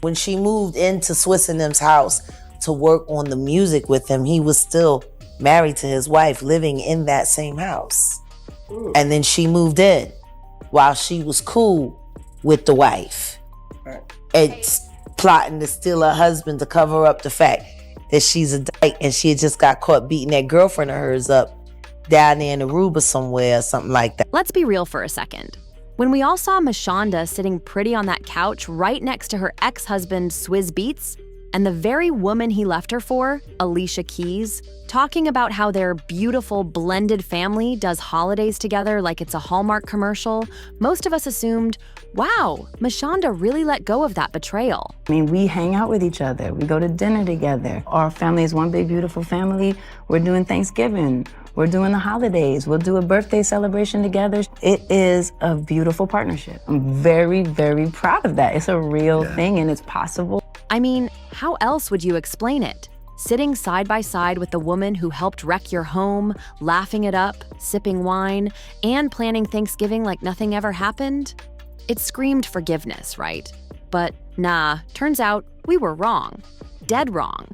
When she moved into Swizz and them's house to work on the music with him, he was still married to his wife, living in that same house. And then she moved in while she was cool with the wife. It's plotting to steal her husband to cover up the fact that she's a dyke and she had just got caught beating that girlfriend of hers up down there in Aruba somewhere or something like that. Let's be real for a second. When we all saw Mashonda sitting pretty on that couch right next to her ex-husband, Swizz Beatz, and the very woman he left her for, Alicia Keys, talking about how their beautiful blended family does holidays together like it's a Hallmark commercial, most of us assumed, wow, Mashonda really let go of that betrayal. I mean, we hang out with each other. We go to dinner together. Our family is one big, beautiful family. We're doing Thanksgiving. We're doing the holidays. We'll do a birthday celebration together. It is a beautiful partnership. I'm very, very proud of that. It's a real thing and it's possible. I mean, how else would you explain it? Sitting side by side with the woman who helped wreck your home, laughing it up, sipping wine, and planning Thanksgiving like nothing ever happened? It screamed forgiveness, right? But nah, turns out we were wrong. Dead wrong.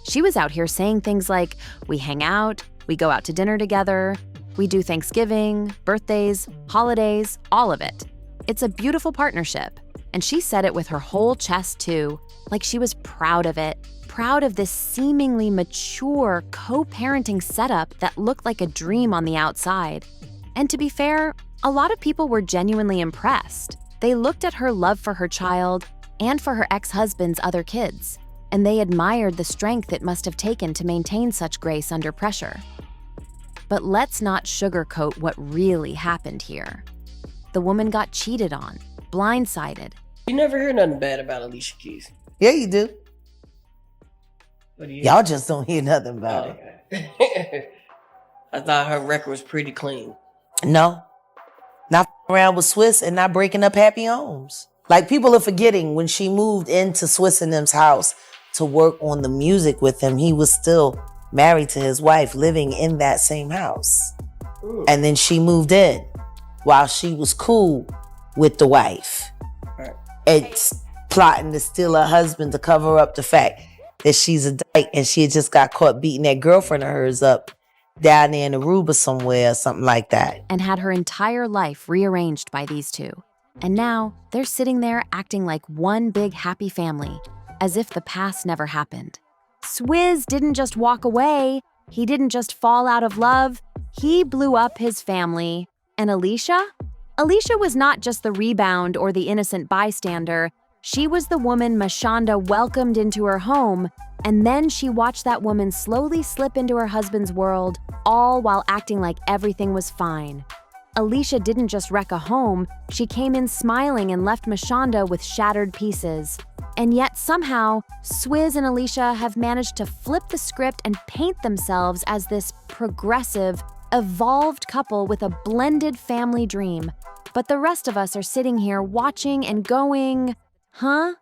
She was out here saying things like, we hang out, we go out to dinner together, we do Thanksgiving, birthdays, holidays, all of it. It's a beautiful partnership. And she said it with her whole chest too, like she was proud of it, proud of this seemingly mature co-parenting setup that looked like a dream on the outside. And to be fair, a lot of people were genuinely impressed. They looked at her love for her child and for her ex-husband's other kids, and they admired the strength it must have taken to maintain such grace under pressure. But let's not sugarcoat what really happened here. The woman got cheated on, blindsided. You never hear nothing bad about Alicia Keys. Yeah, you do. What do you Y'all just don't hear nothing about it. I thought her record was pretty clean. No. Not around with Swizz and not breaking up happy homes. Like, people are forgetting when she moved into Swizz and them's house to work on the music with him, he was still married to his wife, living in that same house. And then she moved in while she was cool with the wife. It's plotting to steal her husband to cover up the fact that she's a dyke and she had just got caught beating that girlfriend of hers up down there in Aruba somewhere or something like that. And had her entire life rearranged by these two. And now they're sitting there acting like one big happy family, as if the past never happened. Swizz didn't just walk away. He didn't just fall out of love. He blew up his family. And Alicia? Alicia was not just the rebound or the innocent bystander. She was the woman Mashonda welcomed into her home, and then she watched that woman slowly slip into her husband's world, all while acting like everything was fine. Alicia didn't just wreck a home, she came in smiling and left Mashonda with shattered pieces. And yet somehow, Swizz and Alicia have managed to flip the script and paint themselves as this progressive, evolved couple with a blended family dream. But the rest of us are sitting here watching and going, huh?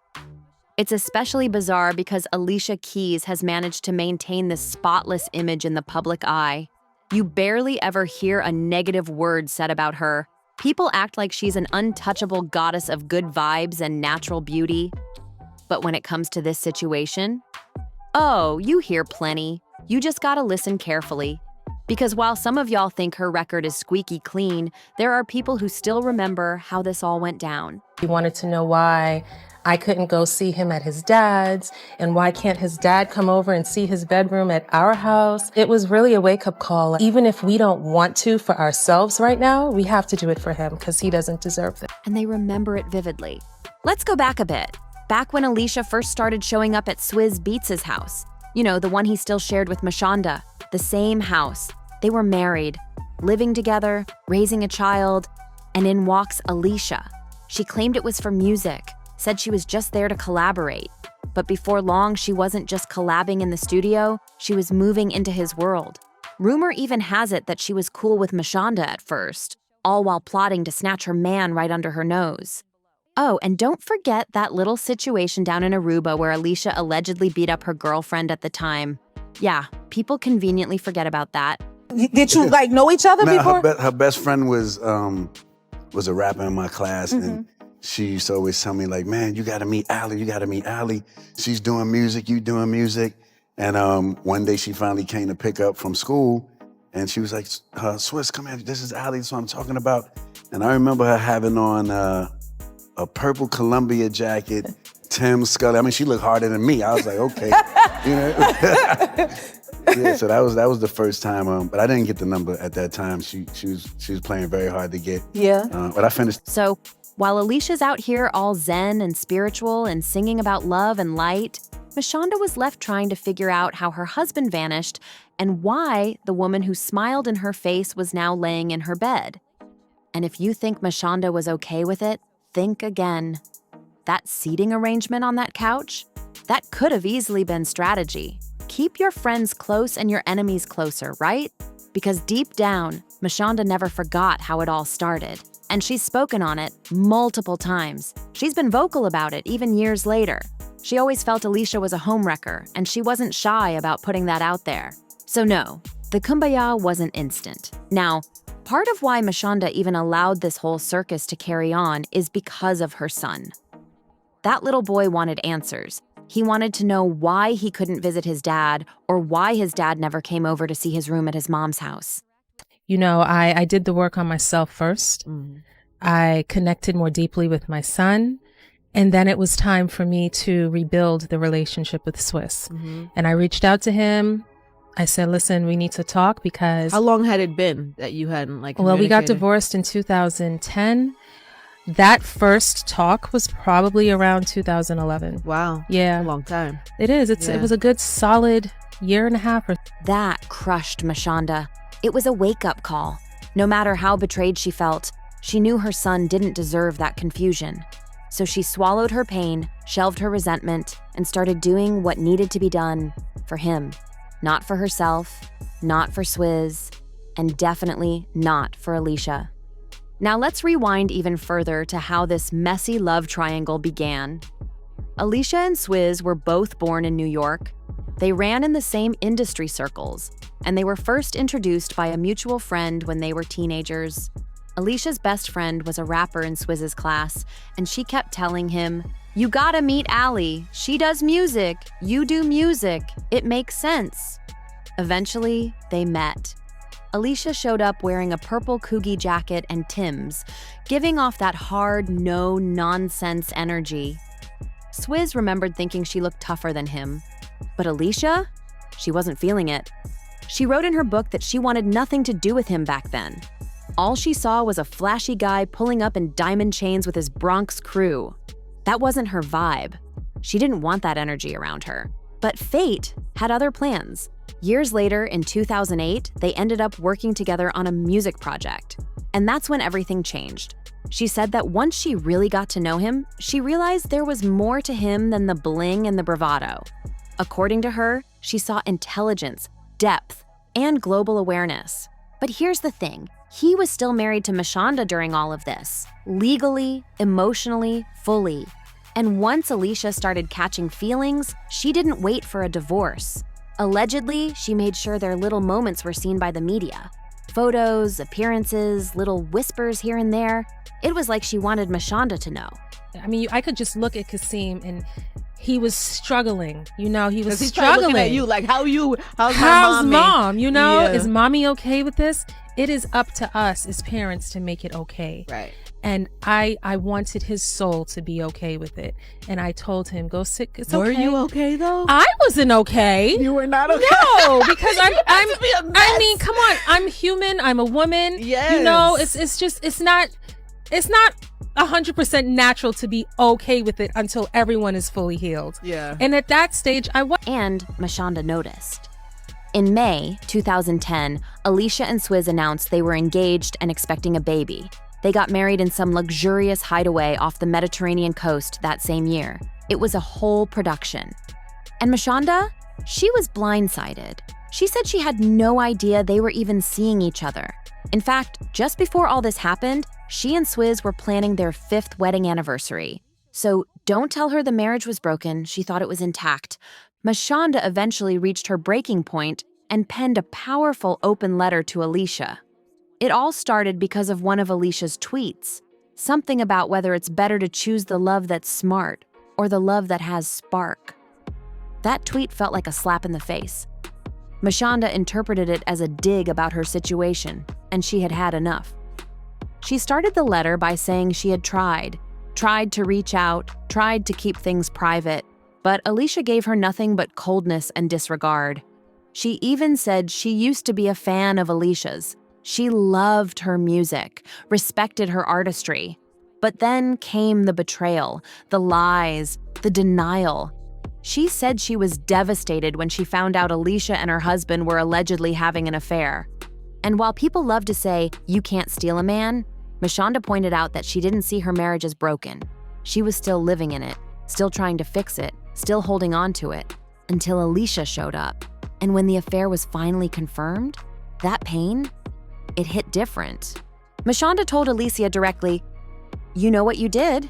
It's especially bizarre because Alicia Keys has managed to maintain this spotless image in the public eye. You barely ever hear a negative word said about her. People act like she's an untouchable goddess of good vibes and natural beauty. But when it comes to this situation, oh, you hear plenty. You just gotta listen carefully. Because while some of y'all think her record is squeaky clean, there are people who still remember how this all went down. He wanted to know why I couldn't go see him at his dad's, and why can't his dad come over and see his bedroom at our house? It was really a wake-up call. Even if we don't want to for ourselves right now, we have to do it for him because he doesn't deserve it. And they remember it vividly. Let's go back a bit. Back when Alicia first started showing up at Swizz Beatz's house. You know, the one he still shared with Mashonda. The same house. They were married, living together, raising a child, and in walks Alicia. She claimed it was for music, said she was just there to collaborate. But before long, she wasn't just collabing in the studio, she was moving into his world. Rumor even has it that she was cool with Mashonda at first, all while plotting to snatch her man right under her nose. Oh, and don't forget that little situation down in Aruba where Alicia allegedly beat up her girlfriend at the time. Yeah, people conveniently forget about that. Did you know each other before? Her best friend was a rapper in my class, and she used to always tell me like, man, you gotta meet Allie, you gotta meet Allie. She's doing music, you doing music. And one day she finally came to pick up from school and she was like, Swizz, come here, this is Allie, that's what I'm talking about. And I remember her having on a purple Columbia jacket, Tim Scully. I mean, she looked harder than me. I was like, okay, you know. Yeah, so that was the first time, but I didn't get the number at that time. She was playing very hard to get. Yeah. But I finished. So while Alicia's out here all zen and spiritual and singing about love and light, Mashonda was left trying to figure out how her husband vanished and why the woman who smiled in her face was now laying in her bed. And if you think Mashonda was okay with it, think again. That seating arrangement on that couch? That could have easily been strategy. Keep your friends close and your enemies closer, right? Because deep down, Mashonda never forgot how it all started. And she's spoken on it multiple times. She's been vocal about it even years later. She always felt Alicia was a homewrecker, and she wasn't shy about putting that out there. So no, the kumbaya wasn't instant. Now, part of why Mashonda even allowed this whole circus to carry on is because of her son. That little boy wanted answers. He wanted to know why he couldn't visit his dad or why his dad never came over to see his room at his mom's house. You know, I did the work on myself first. I connected more deeply with my son. And then it was time for me to rebuild the relationship with Swizz. And I reached out to him. I said, listen, we need to talk because... How long had it been that you hadn't Well, we got divorced in 2010. That first talk was probably around 2011. Wow. Yeah. A long time. It is. It was a good solid year and a half. That crushed Mashonda. It was a wake-up call. No matter how betrayed she felt, she knew her son didn't deserve that confusion. So she swallowed her pain, shelved her resentment, and started doing what needed to be done for him. Not for herself, not for Swizz, and definitely not for Alicia. Now let's rewind even further to how this messy love triangle began. Alicia and Swizz were both born in New York. They ran in the same industry circles, and they were first introduced by a mutual friend when they were teenagers. Alicia's best friend was a rapper in Swizz's class, and she kept telling him, "You gotta meet Allie. She does music. You do music. It makes sense." Eventually, they met. Alicia showed up wearing a purple Coogie jacket and Timbs, giving off that hard, no-nonsense energy. Swizz remembered thinking she looked tougher than him. But Alicia? She wasn't feeling it. She wrote in her book that she wanted nothing to do with him back then. All she saw was a flashy guy pulling up in diamond chains with his Bronx crew. That wasn't her vibe. She didn't want that energy around her. But fate had other plans. Years later, in 2008, they ended up working together on a music project. And that's when everything changed. She said that once she really got to know him, she realized there was more to him than the bling and the bravado. According to her, she saw intelligence, depth, and global awareness. But here's the thing. He was still married to Mashonda during all of this, legally, emotionally, fully. And once Alicia started catching feelings, she didn't wait for a divorce. Allegedly, she made sure their little moments were seen by the media. Photos, appearances, little whispers here and there. It was like she wanted Mashonda to know. I mean, I could just look at Kasim and he was struggling. You know, he was He's struggling. looking at you like, how's How's mommy? mom? You know, Yeah. is mommy okay with this? It is up to us as parents to make it okay. Right. And I wanted his soul to be okay with it. And I told him, go sit. It's Were okay. you okay though? I wasn't okay. You were not okay. No, because You had to be a I mess. mean, come on. I'm human. I'm a woman. Yes. You know, it's not 100% natural to be okay with it until everyone is fully healed. Yeah. And at that stage, I was. And Mashonda noticed. In May 2010, Alicia and Swizz announced they were engaged and expecting a baby. They got married in some luxurious hideaway off the Mediterranean coast that same year. It was a whole production. And Mashonda? She was blindsided. She said she had no idea they were even seeing each other. In fact, just before all this happened, she and Swizz were planning their 5th wedding anniversary. So don't tell her the marriage was broken, she thought it was intact. Mashonda eventually reached her breaking point and penned a powerful open letter to Alicia. It all started because of one of Alicia's tweets. Something about whether it's better to choose the love that's smart or the love that has spark. That tweet felt like a slap in the face. Mashonda interpreted it as a dig about her situation, and she had had enough. She started the letter by saying she had tried to reach out, tried to keep things private, but Alicia gave her nothing but coldness and disregard. She even said she used to be a fan of Alicia's. She loved her music, respected her artistry. But then came the betrayal, the lies, the denial. She said she was devastated when she found out Alicia and her husband were allegedly having an affair. And while people love to say, you can't steal a man, Mashonda pointed out that she didn't see her marriage as broken. She was still living in it, still trying to fix it, still holding on to it, until Alicia showed up. And when the affair was finally confirmed, that pain, it hit different. Mashonda told Alicia directly, you know what you did.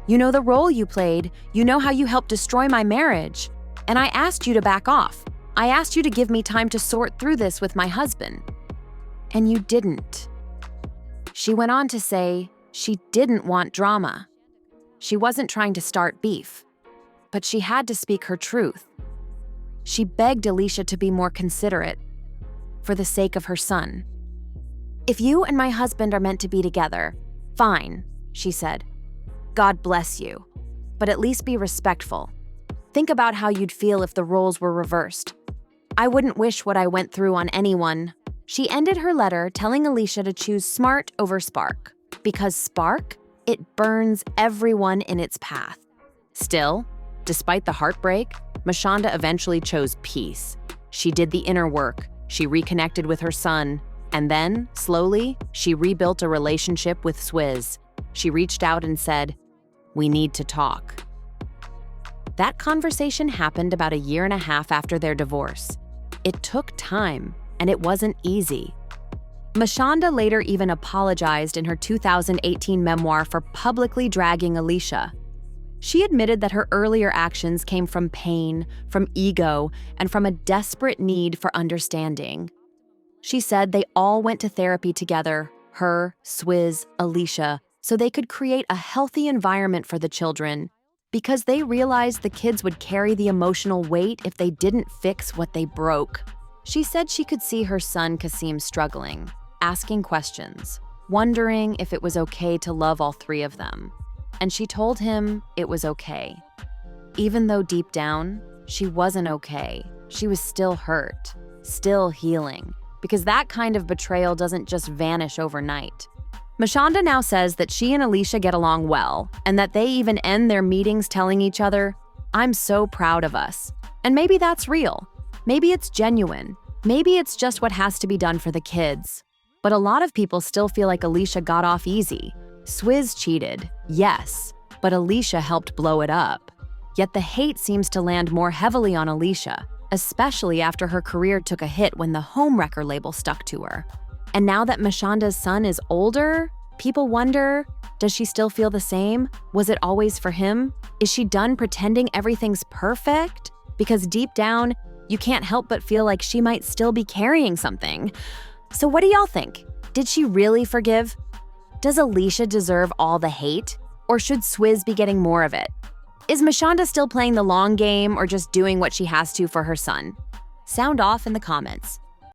You know the role you played. You know how you helped destroy my marriage. And I asked you to back off. I asked you to give me time to sort through this with my husband. And you didn't. She went on to say she didn't want drama. She wasn't trying to start beef, but she had to speak her truth. She begged Alicia to be more considerate for the sake of her son. If you and my husband are meant to be together, fine, she said. God bless you, but at least be respectful. Think about how you'd feel if the roles were reversed. I wouldn't wish what I went through on anyone. She ended her letter telling Alicia to choose smart over spark, because spark, it burns everyone in its path. Still, despite the heartbreak, Mashonda eventually chose peace. She did the inner work, she reconnected with her son, and then, slowly, she rebuilt a relationship with Swizz. She reached out and said, we need to talk. That conversation happened about a year and a half after their divorce. It took time, and it wasn't easy. Mashonda later even apologized in her 2018 memoir for publicly dragging Alicia. She admitted that her earlier actions came from pain, from ego, and from a desperate need for understanding. She said they all went to therapy together, her, Swizz, Alicia, so they could create a healthy environment for the children, because they realized the kids would carry the emotional weight if they didn't fix what they broke. She said she could see her son Kasim struggling, asking questions, wondering if it was okay to love all three of them. And she told him it was okay. Even though deep down, she wasn't okay. She was still hurt, still healing, because that kind of betrayal doesn't just vanish overnight. Mashonda now says that she and Alicia get along well, and that they even end their meetings telling each other, I'm so proud of us. And maybe that's real. Maybe it's genuine. Maybe it's just what has to be done for the kids. But a lot of people still feel like Alicia got off easy. Swizz cheated, yes, but Alicia helped blow it up. Yet the hate seems to land more heavily on Alicia, especially after her career took a hit when the homewrecker label stuck to her. And now that Mashonda's son is older, people wonder, does she still feel the same? Was it always for him? Is she done pretending everything's perfect? Because deep down, you can't help but feel like she might still be carrying something. So what do y'all think? Did she really forgive? Does Alicia deserve all the hate? Or should Swizz be getting more of it? Is Mashonda still playing the long game or just doing what she has to for her son? Sound off in the comments.